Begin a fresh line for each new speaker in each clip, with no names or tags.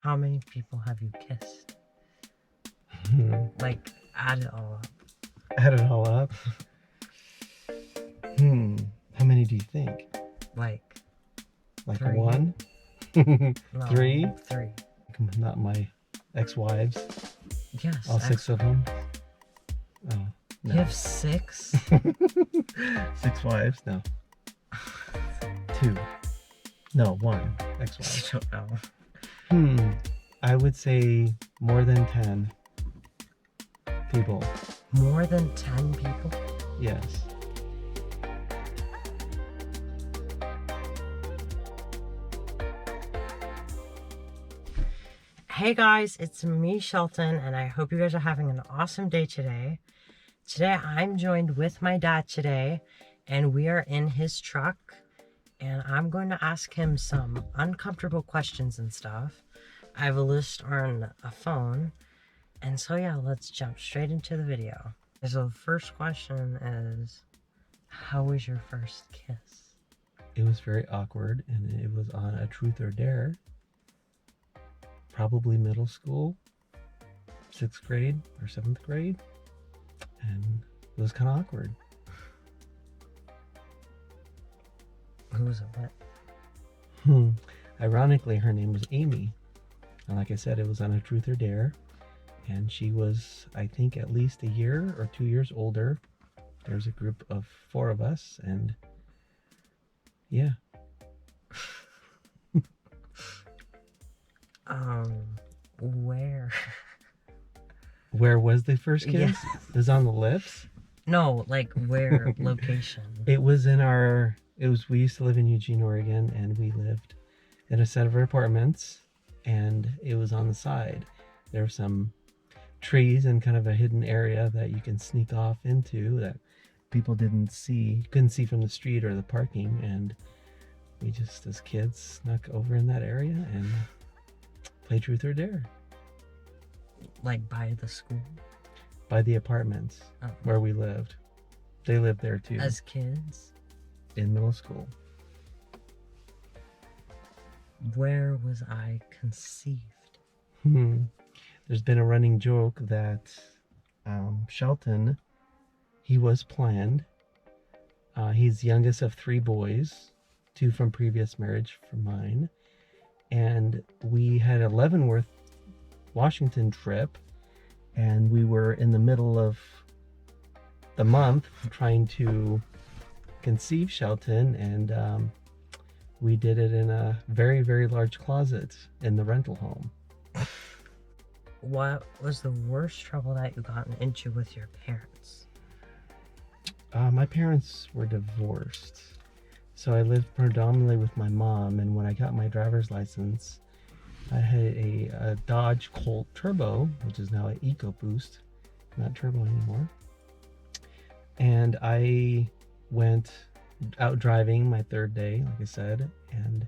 How many people have you kissed? Like, add it all up.
Add it all up. How many do you think?
Like
Like
3?
one?
No,
3?
3.
Not my ex-wives.
Yes.
All 6 of them. Oh, no.
You have 6?
6 wives? No. 2. No, 1 ex-wife.
I don't know.
I would say more than 10 people.
More than 10 people?
Yes.
Hey guys, it's me, Sheltin, and I hope you guys are having an awesome day today. Today I'm joined with my dad today, and we are in his truck, and I'm going to ask him some uncomfortable questions and stuff. I have a list on a phone, and so yeah, let's jump straight into the video. So the first question is, how was your first kiss?
It was very awkward, and it was on a truth or dare. Probably middle school, 6th grade or 7th grade, and it was kind of awkward.
Who was it with?
Ironically, her name was Amy, and like I said, it was on a truth or dare, and she was, I think, at least a year or 2 years older. There's a group of 4 of us, and yeah.
Where?
Where was the first kiss?
Yeah.
It was on the lips?
No, like where? Location?
It was we used to live in Eugene, Oregon, and we lived in a set of apartments, and it was on the side. There were some trees and kind of a hidden area that you can sneak off into that people couldn't see from the street or the parking, and we just, as kids, snuck over in that area and played truth or dare.
Like by the school?
By the apartments where we lived. They lived there too.
As kids?
In middle school.
Where was I conceived?
There's been a running joke that Sheltin, he was planned. He's the youngest of 3 boys, 2 from previous marriage from mine. And we had a Leavenworth, Washington trip, and we were in the middle of the month trying to conceive Sheltin, and we did it in a very, very large closet in the rental home.
What was the worst trouble that you gotten into with your parents?
My parents were divorced, so I lived predominantly with my mom, and when I got my driver's license, I had a Dodge Colt Turbo, which is now an EcoBoost, not turbo anymore. And I went out driving my 3rd day, like I said, and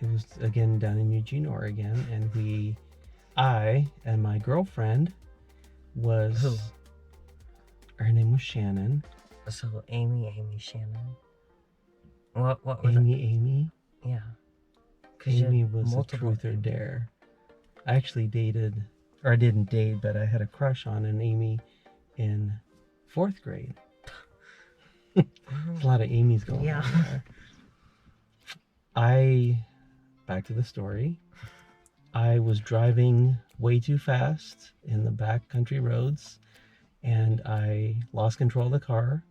it was again down in Eugene, Oregon, and I and my girlfriend was...
Who?
Her name was Shannon.
So Amy, Shannon. What was
Amy?
Yeah.
Amy was a truth or dare. I actually dated, or I didn't date, but I had a crush on an Amy in 4th grade. There's a lot of Amy's going on there. Back to the story. I was driving way too fast in the back country roads, and I lost control of the car,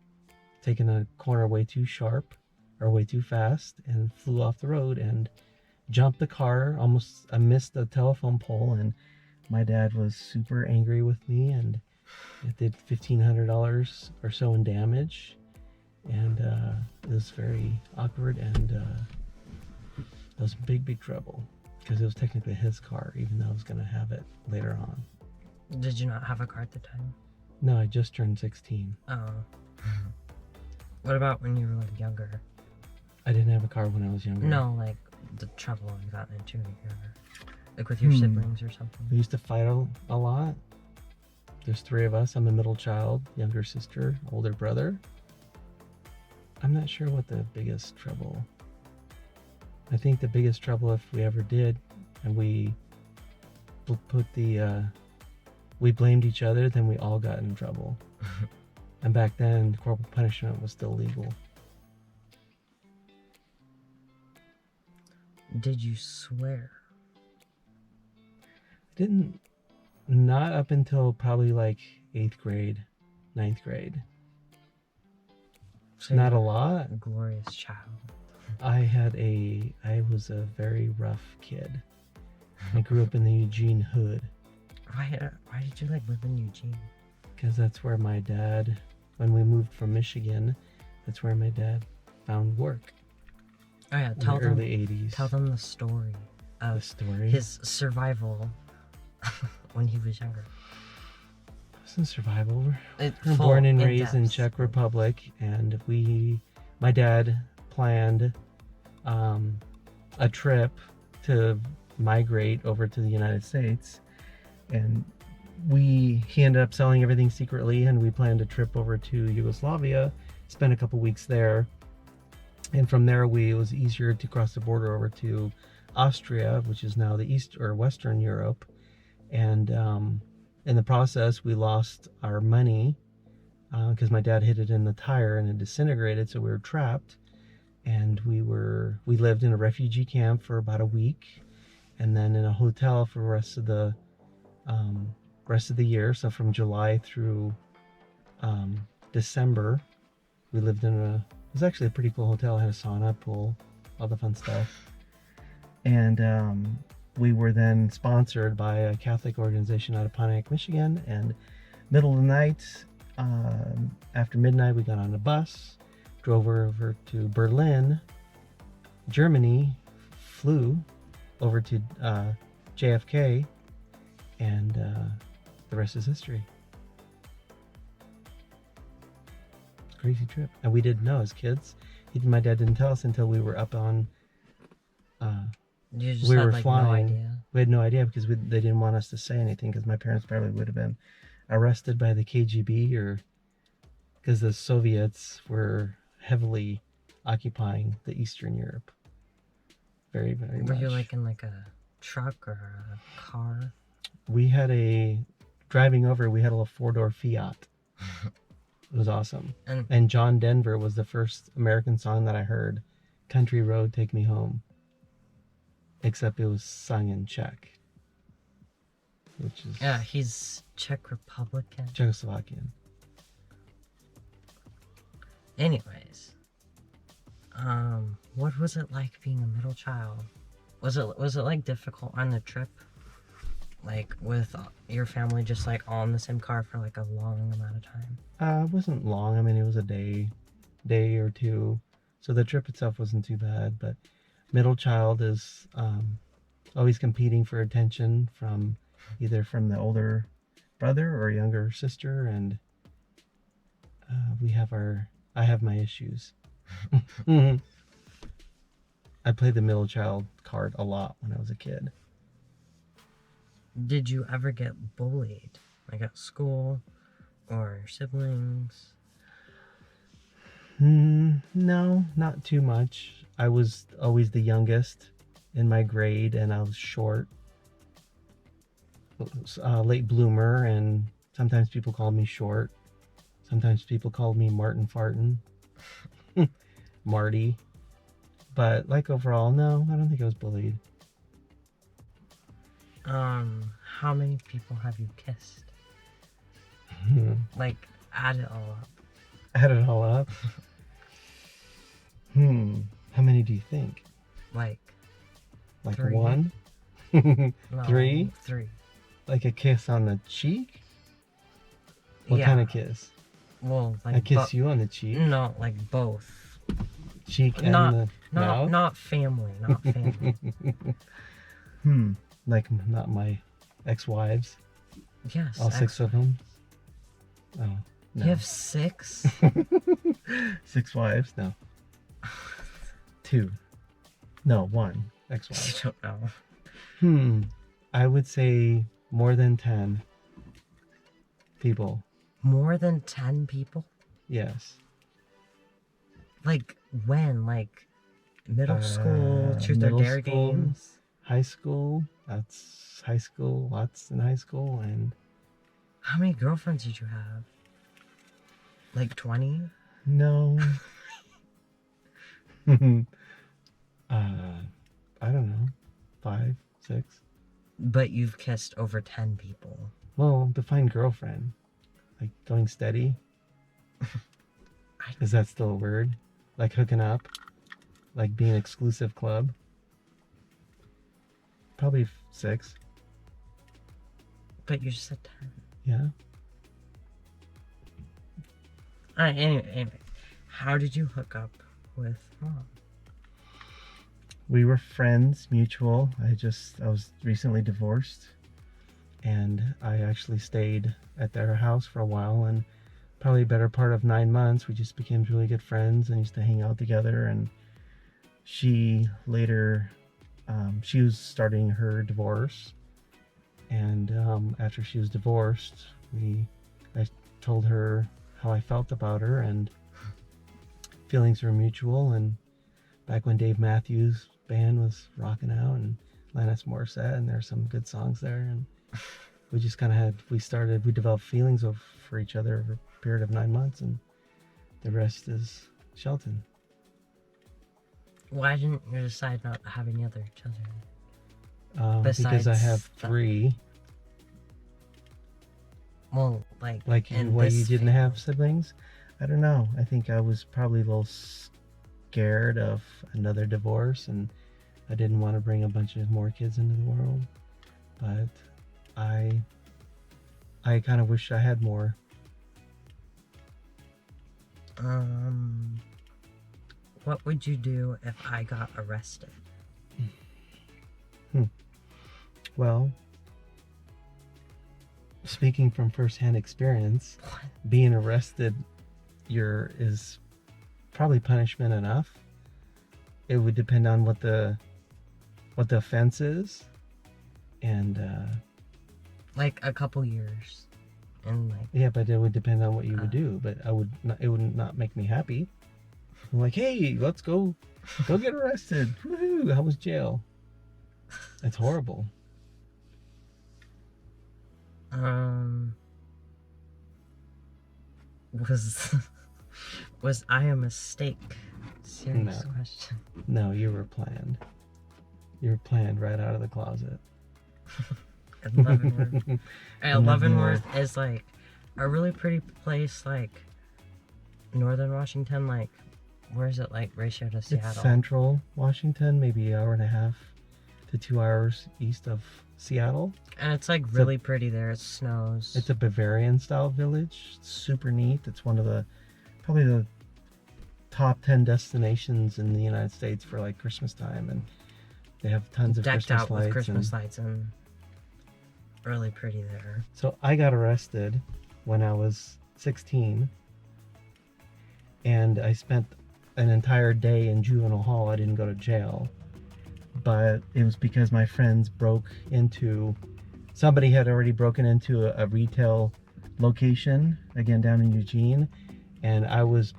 taking a corner way too sharp, or way too fast, and flew off the road and jumped the car. I missed the telephone pole, and my dad was super angry with me, and it did $1,500 or so in damage, and it was very awkward, and it was big trouble, because it was technically his car, even though I was going to have it later on.
Did you not have a car at the time?
No, I just turned 16.
Oh. What about when you were like younger?
I didn't have a car when I was younger.
No, like the trouble you got into when you were younger. Like with your siblings or something.
We used to fight a lot. There's 3 of us. I'm the middle child, younger sister, older brother. I'm not sure what the biggest trouble... I think the biggest trouble, if we ever did and we we blamed each other, then we all got in trouble. And back then, corporal punishment was still legal.
Did you swear?
Didn't, not up until probably like 8th grade, 9th grade.
So
Not a
you're
lot.
a glorious child.
I was a very rough kid. I grew up in the Eugene hood.
Why did you like live in Eugene?
Because that's where my dad, when we moved from Michigan, that's where my dad found work.
Oh yeah,
In the early 80s.
Tell them the story
The
of
story.
his survival when he was younger.
It wasn't survival.
It,
We're
full
born and
in
raised in
depth.
Czech Republic, and my dad planned a trip to migrate over to the United States, and he ended up selling everything secretly, and we planned a trip over to Yugoslavia, spent a couple weeks there, and from there it was easier to cross the border over to Austria, which is now the East or Western Europe, and in the process we lost our money because my dad hit it in the tire and it disintegrated, so we were trapped, and we lived in a refugee camp for about a week, and then in a hotel for the rest of the year. So from July through December, we lived in it was actually a pretty cool hotel. It had a sauna, pool, all the fun stuff. And we were then sponsored by a Catholic organization out of Pontiac, Michigan. And middle of the night, after midnight, we got on a bus, drove over to Berlin, Germany, flew over to JFK, and the rest is history. Crazy trip. And we didn't know as kids. My dad didn't tell us until we were up on
You just
we
had
were
like
flying.
no idea.
We had no idea because they didn't want us to say anything, because my parents probably would have been arrested by the KGB, or because the Soviets were heavily occupying the Eastern Europe. Very, very
Were
much.
you like in like a truck or a car?
We had driving over, we had a little 4-door Fiat. It was awesome. And John Denver was the first American song that I heard. Country Road, Take Me Home. Except it was sung in Czech. Which is...
Yeah, he's Czech Republican.
Czechoslovakian.
Anyways, what was it like being a middle child? Was it like difficult on the trip? Like with your family just like all in the same car for like a long amount of time?
It wasn't long. I mean, it was a day or two. So the trip itself wasn't too bad, but middle child is always competing for attention from either from the older brother or younger sister, and I have my issues. I played the middle child card a lot when I was a kid.
Did you ever get bullied, like at school or your siblings?
No, not too much. I was always the youngest in my grade, and I was short, late bloomer, and sometimes people called me short. Sometimes people called me Martin Fartin, Marty. But like overall, no, I don't think I was bullied.
How many people have you kissed? Like, add it all up.
Add it all up? How many do you think?
Like
3. 1?
No,
3?
3.
Like a kiss on the cheek? What kind of kiss?
Well, like
I kiss you on the cheek?
No, like both.
Cheek and the mouth?
Not family, not family.
Like not my ex-wives?
Yes.
All 6 of them? Oh, no.
You have 6?
6 wives? No. 2. No, 1 ex-wife.
I don't know.
I would say more than 10 people.
More than 10 people?
Yes.
Like when? Like middle school, truth or
middle
dare
school,
games?
high school. That's high school. Lots in high school. And
How many girlfriends did you have? Like 20?
no. I don't know. 5, 6.
But you've kissed over 10 people.
Well, define girlfriend. Like going steady. Is that still a word? Like hooking up? Like being exclusive club? Probably 6.
But you just said 10.
Yeah.
Anyway, how did you hook up with Mom?
We were friends, mutual. I was recently divorced, and I actually stayed at their house for a while, and probably a better part of 9 months, we just became really good friends and used to hang out together. And she later, she was starting her divorce, and after she was divorced, I told her how I felt about her, and feelings were mutual. And back when Dave Matthews Band was rocking out, and Alanis Morissette, and there's some good songs there, and we just kind of we developed feelings for each other over a period of 9 months, and the rest is Sheltin.
Why didn't you decide not to have any other children?
Because I have 3.
Well,
Like
in
why
this
you didn't
field.
have siblings? I don't know. I think I was probably a little scared of another divorce, and I didn't want to bring a bunch of more kids into the world. But I kind of wish I had more.
What would you do if I got arrested?
Well, speaking from firsthand experience,
What?
being arrested is probably punishment enough. It would depend on what the offense is, and
Like a couple years, and
yeah, but it would depend on what you would do. But it would not make me happy. I'm like, hey, let's go get arrested. Woohoo! How was jail? It's horrible.
Was I a mistake? Serious
No.
question.
No, you were planned. You were planned right out of the closet.
And Leavenworth.
And
Leavenworth is like a really pretty place, like northern Washington. Like, where is it like ratio to Seattle?
It's central Washington, maybe an hour and a half to 2 hours east of Seattle.
And it's like really pretty there. It snows.
It's a Bavarian style village. It's super neat. It's one of probably the top 10 destinations in the United States for like Christmas time, and they have tons of
decked
Christmas
out
lights.
with Christmas lights and really pretty there.
So I got arrested when I was 16, and I spent an entire day in juvenile hall. I didn't go to jail, but it was because my friends somebody had already broken into a retail location, again down in Eugene, and I was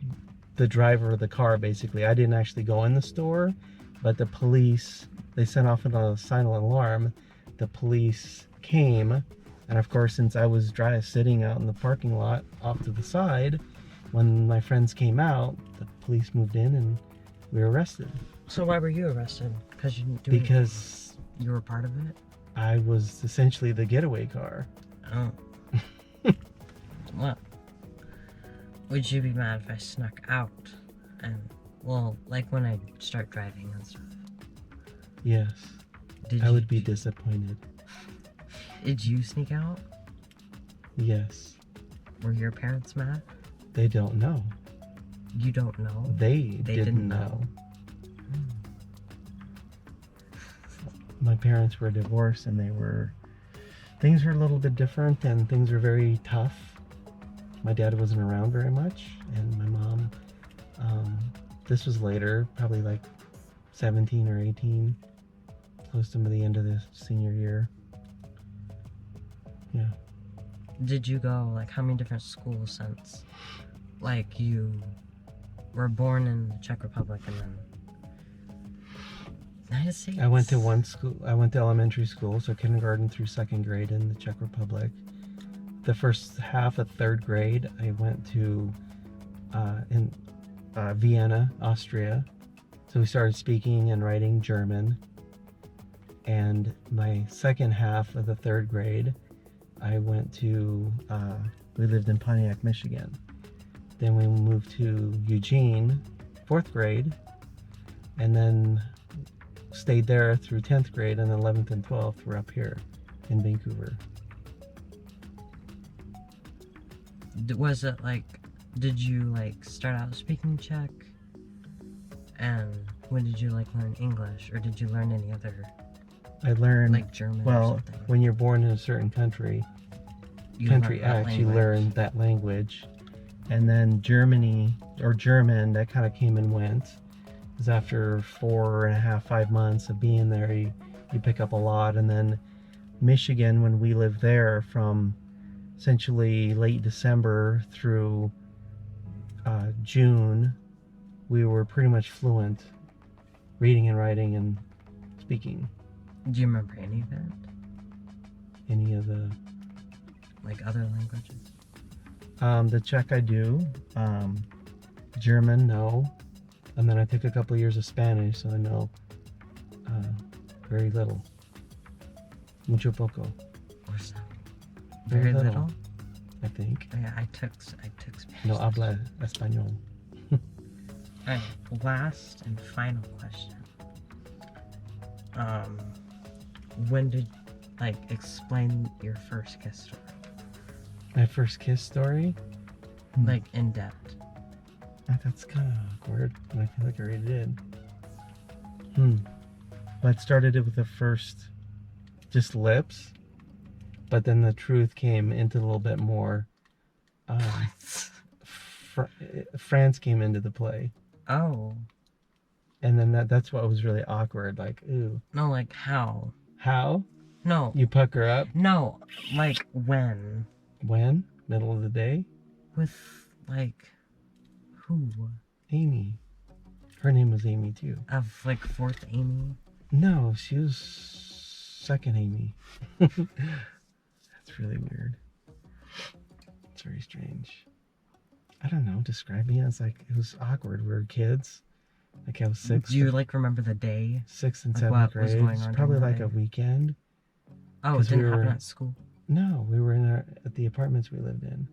the driver of the car. Basically, I didn't actually go in the store, but the police, they sent off a silent alarm. The police came, and of course, since I was sitting out in the parking lot off to the side, when my friends came out, the police moved in and we were arrested.
So why were you arrested? Because you didn't do
Because
anything? You were part of it?
I was essentially the getaway car.
Oh. Well, would you be mad if I snuck out? And, well, like when I start driving and stuff.
Yes.
Did
I
you,
would be disappointed.
Did you sneak out?
Yes.
Were your parents mad?
They don't know.
You don't know?
They didn't know. My parents were divorced, and things were a little bit different, and things were very tough. My dad wasn't around very much, and my mom, this was later, probably like 17 or 18, close to the end of the senior year. Yeah.
Did you go, like, how many different schools since, like, you were born in the Czech Republic and then... United States.
I went to one school. I went to elementary school, so kindergarten through second grade in the Czech Republic. The first half of third grade, I went to in Vienna, Austria. So we started speaking and writing German. And my second half of the third grade, I went to, we lived in Pontiac, Michigan. Then we moved to Eugene, fourth grade, and then stayed there through 10th grade, and then 11th and 12th were up here in Vancouver.
Was it like, did you like start out speaking Czech? And when did you like learn English, or did you learn any other,
I learned,
like German or
well,
something?
when you're born in a certain country,
You
country
learned that
X, you
language.
learn that language. And then Germany, or German, that kind of came and went. Because after 4.5, 5 months of being there, you pick up a lot. And then Michigan, when we lived there from essentially late December through June, we were pretty much fluent reading and writing and speaking.
Do you remember any of it?
Any of the
Like other languages?
the Czech I do, German no, and then I took a couple years of Spanish, so I know very little, mucho poco,
Or something?
Very
Very
little.
little?
I think.
Yeah, I took Spanish.
No habla español.
Alright, last and final question. When did, like, explain your first kiss story?
My first kiss story.
Like, in depth.
That's kind of awkward, and I feel like I already did. But I started it with the first, just lips, but then the truth came into a little bit more. France came into the play,
Oh.
and then that's what was really awkward. Like, ooh,
No, like, how?
how?
No.
You pucker up?
No, like, when?
When? Middle of the day?
With, like, who?
Amy. Her name was Amy too.
Of, like, fourth Amy?
No, she was second Amy. That's really weird. It's very strange. I don't know, describe me as like, it was awkward. We were kids. Like I was six.
Do you, like, remember the day?
Sixth and
like,
seventh
what
grade.
was going
It's
on
probably
during
like
the
a
day?
weekend.
Oh, it
'Cause we
didn't happen
were-
at school?
No, we were at the apartments we lived in.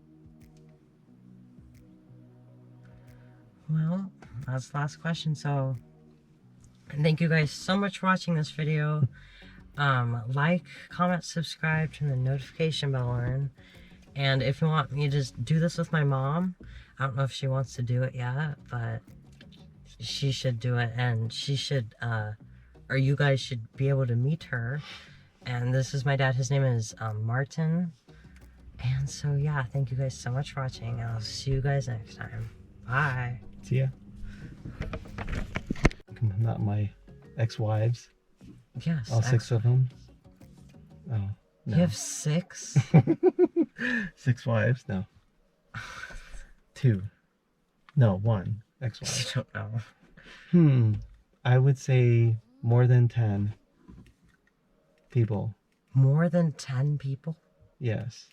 Well, that's the last question, so thank you guys so much for watching this video. Like, comment, subscribe, turn the notification bell on. And if you want me to just do this with my mom, I don't know if she wants to do it yet, but she should do it, and she should, or you guys should be able to meet her. And this is my dad. His name is Martin. And so, yeah, thank you guys so much for watching, and I'll see you guys next time. Bye.
See ya. Not my ex-wives.
Yes.
All six of them. Oh, no.
You have 6?
6 wives? No. 2. No, 1 ex-wife.
I don't know.
I would say more than 10 people.
More than 10 people?
Yes.